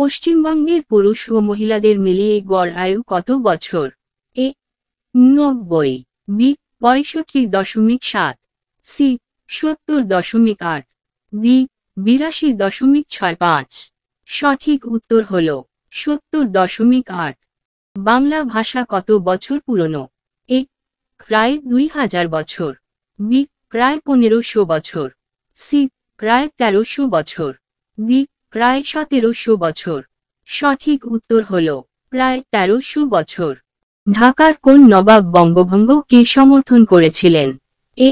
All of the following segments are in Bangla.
পশ্চিমবঙ্গের পুরুষ ও মহিলাদের মিলিয়ে গড় আয়ু কত বছর? এ 90, বি 65.7, সি 70.8, ডি 82.65। সঠিক উত্তর হল 70.8। বাংলা ভাষা কত বছর পুরনো? এ প্রায় 2000 বছর, বি প্রায় 1500 বছর, সি প্রায় 1300 বছর, ডি প্রায় 1700 বছর। সঠিক উত্তর হল প্রায় 1300 বছর। ঢাকার কোন নবাব বঙ্গভঙ্গকে সমর্থন করেছিলেন? এ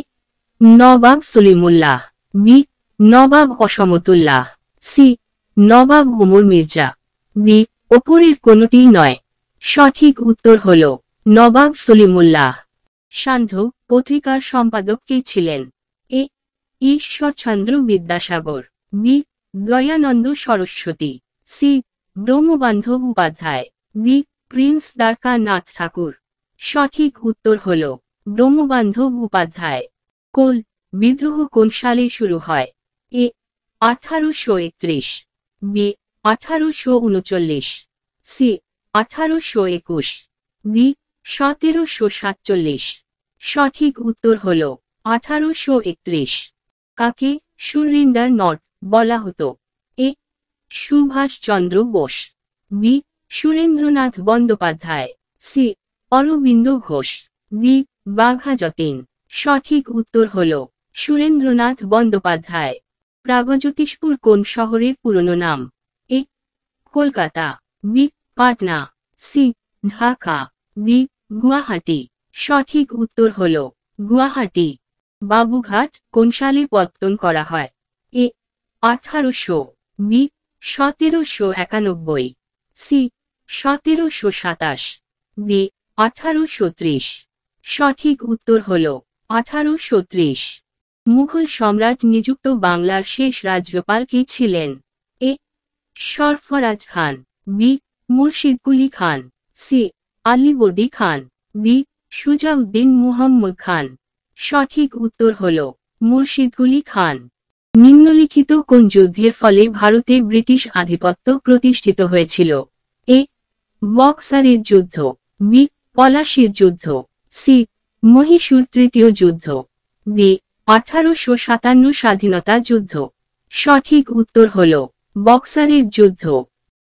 নবাব সলিমুল্লাহ, বি নবাব অসমতুল্লাহ, সি নবাব ওমর মির্জা, ডি ওপরের কোনটি নয়। সঠিক উত্তর হল নবাব সলিমুল্লাহ। সান্ধ্য পত্রিকার সম্পাদক কে ছিলেন? A Ishwarchandra Vidyasagar, B Dayananda Saraswati, C Brahmabandhab Upadhyay, D prince Dwarkanath Thakur. সঠিক উত্তর হল ব্রহ্মবান্ধব উপাধ্যায়। কোল বিদ্রোহ কোন সালে শুরু হয়? এ 1831, বি 1839, সি 1821, ডি 1747। সঠিক উত্তর হল 1831। কাকে সুরিন্দার নট বলা হতো? A Subhashchandra Bose, B Surendranath Bandyopadhyay, C Aurobindo Ghosh, D Bagha Jatin. সঠিক উত্তর হল সুরেন্দ্রনাথ বন্দ্যোপাধ্যায়। প্রাগজ্যোতিষপুর কোন শহরের পুরনো নাম? A Kolkata, B Patna, C Dhaka, D Guwahati. সঠিক উত্তর হল গুয়াহাটি। বাবুঘাট কোন সালে পত্তন করা হয়? এ 1800, বি 1791, সি 1727, ডি 1830। সঠিক উত্তর হল 1830। মুঘল সম্রাট নিযুক্ত বাংলার শেষ রাজ্যপাল কে ছিলেন? এ সরফরাজ খান, বি মুর্শিদ কুলি খান, সি আলীবর্দী খান, ডি সুজাউদ্দিন মুহাম্মদ খান। সঠিক উত্তর হল মুর্শিদ কুলি খান। নিম্নলিখিত কোন যুদ্ধের ফলে ভারতে ব্রিটিশ আধিপত্য প্রতিষ্ঠিত হয়েছিল? এ বক্সারের যুদ্ধ, বি পলাশির যুদ্ধ, সি মহীশূর তৃতীয় যুদ্ধ, ডি 1857 স্বাধীনতা যুদ্ধ। সঠিক উত্তর হল বক্সারের যুদ্ধ।